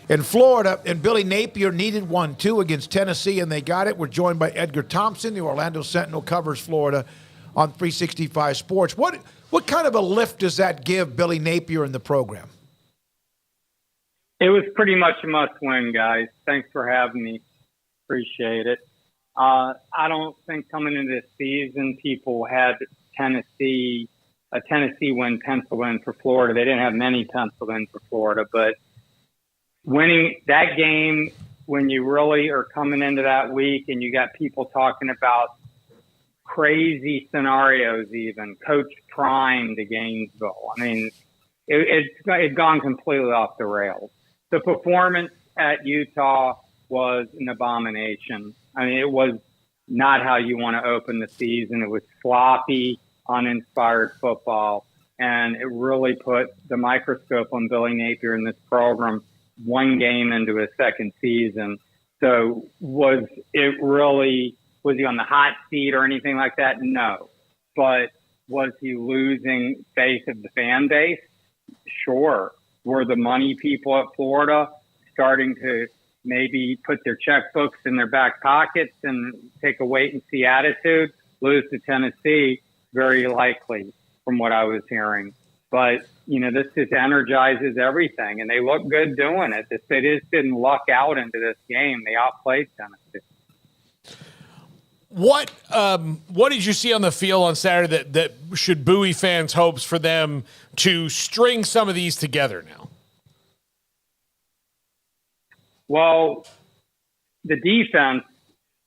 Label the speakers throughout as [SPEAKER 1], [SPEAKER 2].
[SPEAKER 1] in Florida, and Billy Napier needed one, too, against Tennessee, and they got it. We're joined by Edgar Thompson. The Orlando Sentinel covers Florida on 365 Sports. What kind of a lift does that give Billy Napier in the program?
[SPEAKER 2] It was pretty much a must-win, guys. Thanks for having me. Appreciate it. I don't think coming into this season people had a Tennessee win penciled in for Florida. They didn't have many penciled in for Florida, but winning that game when you really are coming into that week and you got people talking about crazy scenarios, even Coach Prime to Gainesville. I mean, it's gone completely off the rails. The performance at Utah was an abomination. I mean, it was not how you want to open the season. It was sloppy, uninspired football, and it really put the microscope on Billy Napier in this program one game into his second season. So was he on the hot seat or anything like that? No. But was he losing faith of the fan base? Sure. Were the money people at Florida starting to maybe put their checkbooks in their back pockets and take a wait-and-see attitude? Lose to Tennessee? Very likely, from what I was hearing. But, this just energizes everything, and they look good doing it. They just didn't luck out into this game. They outplayed Tennessee.
[SPEAKER 3] What did you see on the field on Saturday that should buoy fans' hopes for them to string some of these together now?
[SPEAKER 2] Well, the defense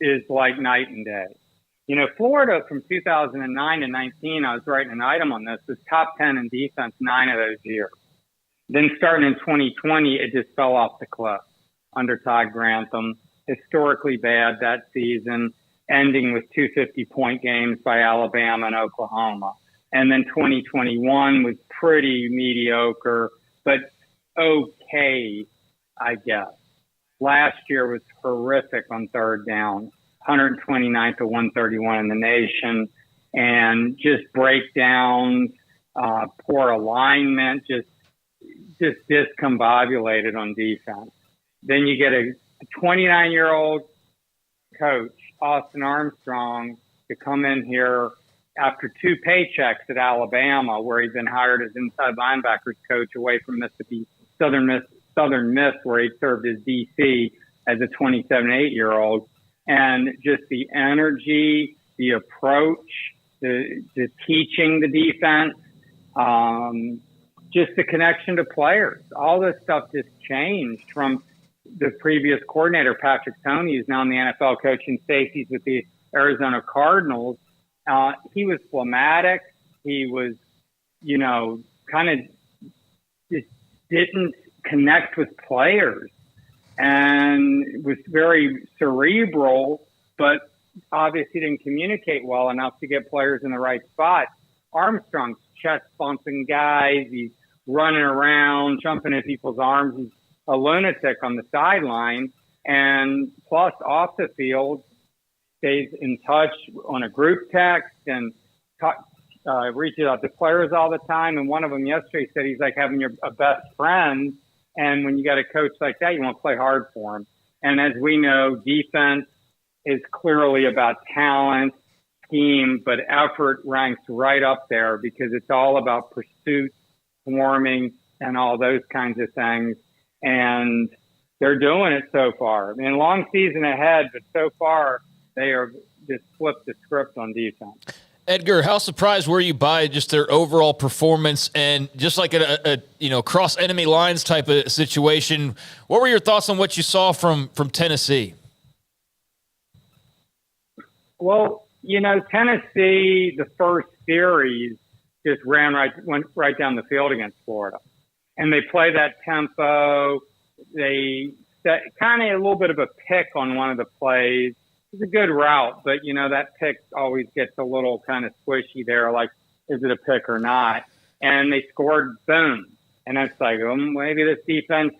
[SPEAKER 2] is like night and day. Florida from 2009 to 19, I was writing an item on this, was top 10 in defense 9 of those years. Then starting in 2020, it just fell off the cliff under Todd Grantham. Historically bad that season, ending with 250-point games by Alabama and Oklahoma. And then 2021 was pretty mediocre, but okay, I guess. Last year was horrific on third down, 129th to 131 in the nation, and just breakdowns, poor alignment, just discombobulated on defense. Then you get a 29-year-old coach, Austin Armstrong, to come in here after 2 paychecks at Alabama, where he'd been hired as inside linebackers coach away from Mississippi, Southern Miss, where he served as DC as a 27-8-year-old. And just the energy, the approach, the teaching the defense, just the connection to players. All this stuff just changed from the previous coordinator, Patrick Toney, who's now in the NFL coaching safeties with the Arizona Cardinals. He was phlegmatic. He was, kind of just didn't connect with players and was very cerebral, but obviously didn't communicate well enough to get players in the right spot. Armstrong's chest bumping guys. He's running around, jumping in people's arms. He's a lunatic on the sideline. And plus off the field, stays in touch on a group text and reaches out to players all the time. And one of them yesterday said he's like having a best friend. And when you got a coach like that, you want to play hard for him. And as we know, defense is clearly about talent, scheme, but effort ranks right up there because it's all about pursuit, swarming, and all those kinds of things. And they're doing it so far. I mean, long season ahead, but so far they are just flipped the script on defense.
[SPEAKER 4] Edgar, how surprised were you by just their overall performance and just like a cross enemy lines type of situation? What were your thoughts on what you saw from Tennessee?
[SPEAKER 2] Well, Tennessee, the first series just went right down the field against Florida, and they play that tempo. They set kind of a little bit of a pick on one of the plays. It's a good route, but, that pick always gets a little kind of squishy there, like, is it a pick or not? And they scored, boom. And it's like, maybe this defense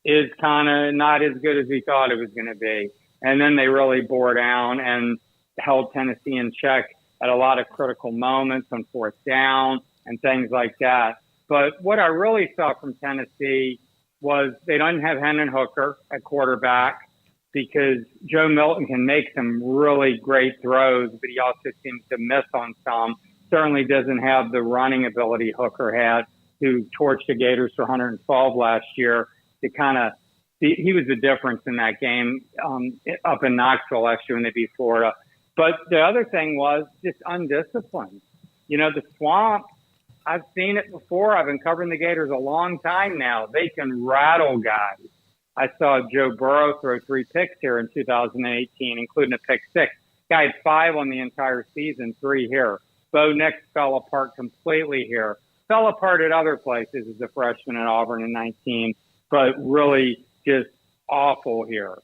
[SPEAKER 2] is kind of not as good as we thought it was going to be. And then they really bore down and held Tennessee in check at a lot of critical moments on fourth down and things like that. But what I really saw from Tennessee was they don't have Hendon Hooker at quarterback because Joe Milton can make some really great throws, but he also seems to miss on some. Certainly doesn't have the running ability Hooker had, who torched the Gators for 112 last year. He was the difference in that game up in Knoxville last year when they beat Florida. But the other thing was just undisciplined. The Swamp, I've seen it before. I've been covering the Gators a long time now. They can rattle guys. I saw Joe Burrow throw 3 picks here in 2018, including a pick 6. Guy had 5 on the entire season, 3 here. Bo Nix fell apart completely here. Fell apart at other places as a freshman at Auburn in 19, but really just awful here.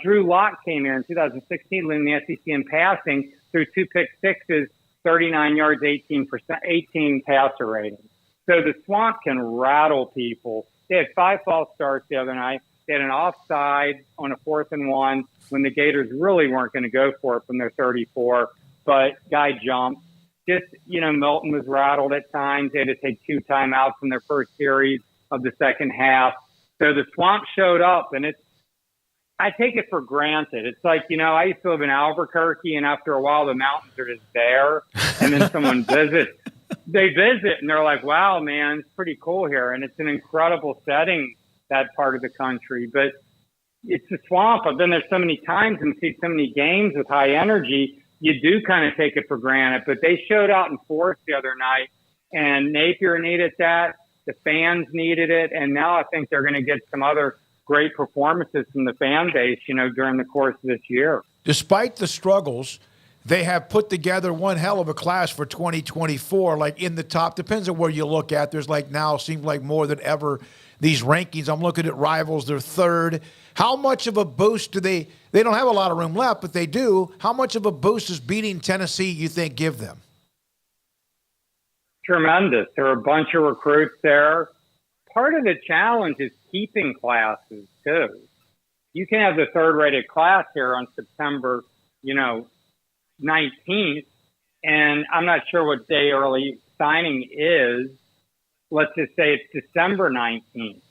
[SPEAKER 2] Drew Lock came here in 2016, leading the SEC in passing, threw 2 pick 6s, 39 yards, 18 passer rating. So the Swamp can rattle people. They had 5 false starts the other night. They had an offside on a 4th and 1 when the Gators really weren't going to go for it from their 34, but guy jumped. Just, Milton was rattled at times. They had to take 2 timeouts in their first series of the second half. So the Swamp showed up, and I take it for granted. It's like, I used to live in Albuquerque, and after a while, the mountains are just there, and then someone visits. They visit, and they're like, wow, man, it's pretty cool here, and it's an incredible setting, that part of the country. But it's the Swamp. I've been there so many times and seen so many games with high energy. You do kind of take it for granted, but they showed out in force the other night, and Napier needed that. The fans needed it, and now I think they're going to get some other great performances from the fan base, during the course of this year.
[SPEAKER 1] Despite the struggles, they have put together one hell of a class for 2024, like in the top. Depends on where you look at. There's now seems like more than ever these rankings. I'm looking at rivals. They're 3rd. How much of a boost do they don't have a lot of room left, but they do. How much of a boost does beating Tennessee, you think, give them?
[SPEAKER 2] Tremendous. There are a bunch of recruits there. Part of the challenge is keeping classes, too. You can have the 3rd-rated class here on September, 19th, and I'm not sure what day early signing is. Let's just say it's December 19th.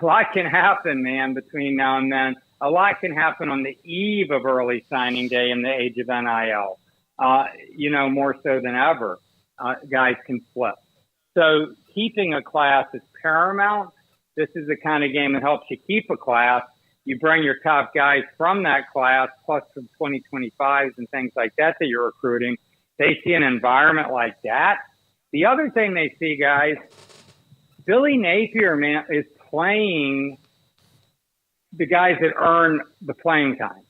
[SPEAKER 2] A lot can happen, man, between now and then. A lot can happen on the eve of early signing day in the age of NIL, more so than ever. Guys can flip. So keeping a class is paramount. This is the kind of game that helps you keep a class. You bring your top guys from that class, plus some 2025s and things like that you're recruiting. They see an environment like that. The other thing they see, guys, Billy Napier, man, is playing the guys that earn the playing time.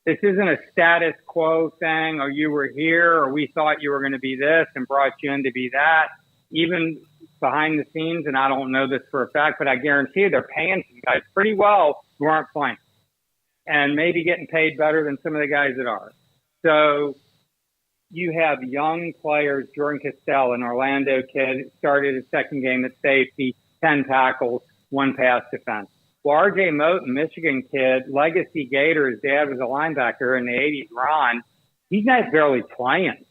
[SPEAKER 2] This isn't a status quo thing, or you were here, or we thought you were going to be this and brought you in to be that. Even behind the scenes, and I don't know this for a fact, but I guarantee you they're paying some guys pretty well who aren't playing and maybe getting paid better than some of the guys that are. So you have young players. Jordan Castell, an Orlando kid, started his second game at safety, 10 tackles, 1 pass defense. Well, R.J. Moten, Michigan kid, legacy Gator, his dad was a linebacker in the 80s, Ron. He's not barely playing.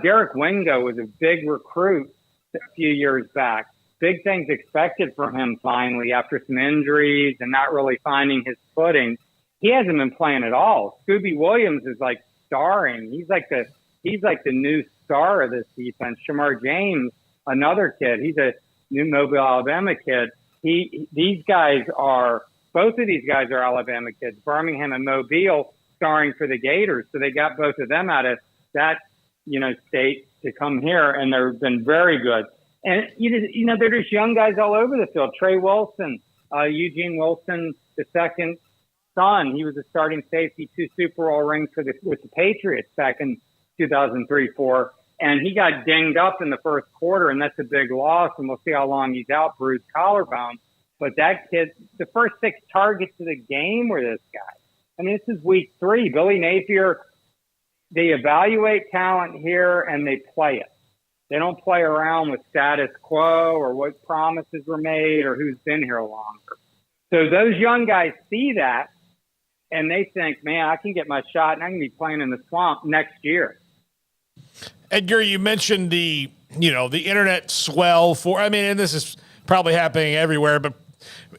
[SPEAKER 2] Derek Wingo was a big recruit a few years back. Big things expected from him finally after some injuries and not really finding his footing. He hasn't been playing at all. Scooby Williams is like starring. He's like the new star of this defense. Shamar James, another kid. He's a new Mobile, Alabama kid. Both of these guys are Alabama kids. Birmingham and Mobile starring for the Gators. So they got both of them out of that, state to come here, and they've been very good. And, they're just young guys all over the field. Trey Wilson, Eugene Wilson, the second son, he was a starting safety, 2 Super Bowl rings with the Patriots back in 2003-04. And he got dinged up in the first quarter, and that's a big loss, and we'll see how long he's out, bruised collarbone. But that kid, the first 6 targets of the game were this guy. I mean, this is week 3. Billy Napier, they evaluate talent here, and they play it. They don't play around with status quo or what promises were made or who's been here longer. So those young guys see that, and they think, man, I can get my shot, and I can be playing in the Swamp next year.
[SPEAKER 3] Edgar, you mentioned the internet swell and this is probably happening everywhere, but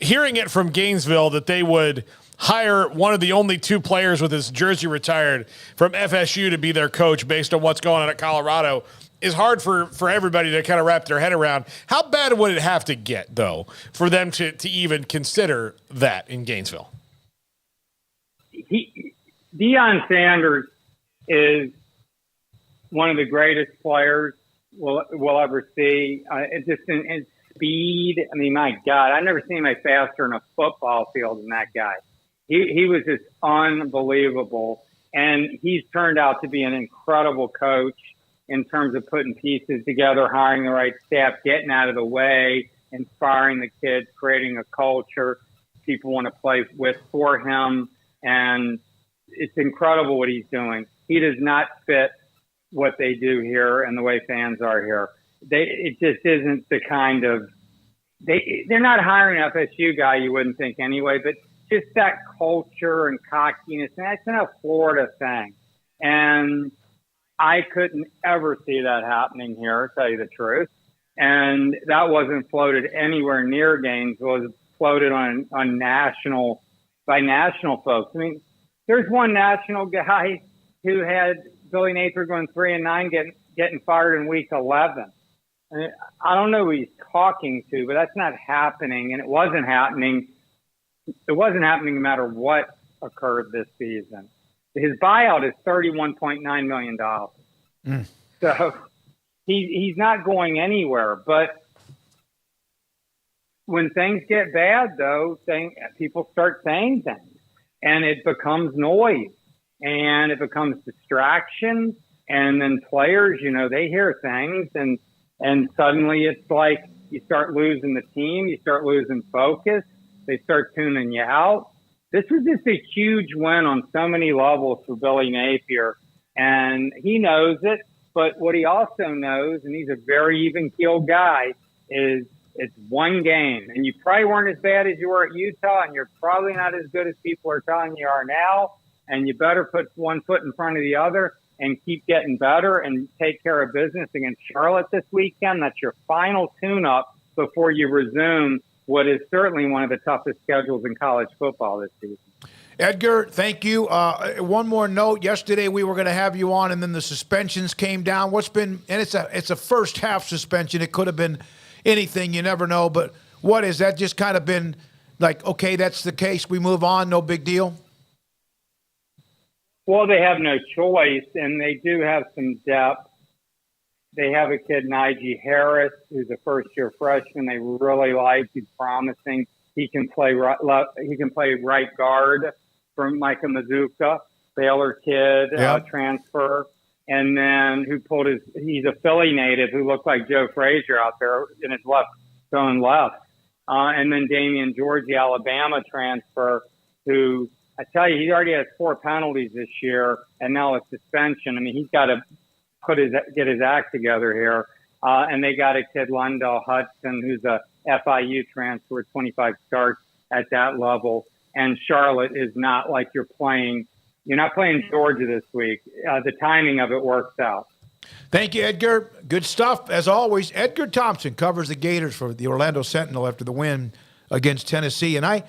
[SPEAKER 3] hearing it from Gainesville that they would hire one of the only two players with his jersey retired from FSU to be their coach based on what's going on at Colorado is hard for everybody to kind of wrap their head around. How bad would it have to get, though, for them to even consider that in Gainesville?
[SPEAKER 2] Deion Sanders is one of the greatest players we'll ever see. It's just in speed. I mean, my God, I've never seen anybody faster in a football field than that guy. He was just unbelievable, and he's turned out to be an incredible coach in terms of putting pieces together, hiring the right staff, getting out of the way, inspiring the kids, creating a culture people want to play with for him, and it's incredible what he's doing. He does not fit what they do here and the way fans are here. It just isn't the kind of they're not hiring an FSU guy you wouldn't think anyway, but just that culture and cockiness, and that's a Florida thing. And I couldn't ever see that happening here, to tell you the truth. And that wasn't floated anywhere near Gainesville. It was floated on national by national folks. I mean, there's one national guy who had Billy Napier going 3-9, getting fired in week 11. And I don't know who he's talking to, but that's not happening, and it wasn't happening. It wasn't happening no matter what occurred this season. His buyout is $31.9 million. So he's not going anywhere. But when things get bad, though, people start saying things, and it becomes noise, and it becomes distraction, and then players, they hear things, and suddenly it's like you start losing the team, you start losing focus, they start tuning you out. This was just a huge win on so many levels for Billy Napier, and he knows it. But what he also knows, and he's a very even-keeled guy, is it's one game. And you probably weren't as bad as you were at Utah, and you're probably not as good as people are telling you are now. And you better put one foot in front of the other and keep getting better and take care of business against Charlotte this weekend. That's your final tune-up before you resume what is certainly one of the toughest schedules in college football this season.
[SPEAKER 1] Edgar, thank you. One more note. Yesterday we were going to have you on, and then the suspensions came down. And it's a first half suspension. It could have been anything. You never know. But what is that? Just kind of been like, okay, that's the case. We move on. No big deal.
[SPEAKER 2] Well, they have no choice, and they do have some depth. They have a kid, Najee Harris, who's a first-year freshman. They really like. He's promising. He can play right guard from Micah Mazuka, Baylor kid, transfer, and then he's a Philly native who looked like Joe Frazier out there in his going left. And then Damian George, the Alabama transfer, who I tell you, he already has 4 penalties this year and now a suspension. I mean, he's got to get his act together here. And they got a kid, Lundell Hudson, who's a FIU transfer, 25 starts at that level. And Charlotte is not like you're not playing Georgia this week. The timing of it works out.
[SPEAKER 1] Thank you, Edgar. Good stuff, as always. Edgar Thompson covers the Gators for the Orlando Sentinel after the win against Tennessee. And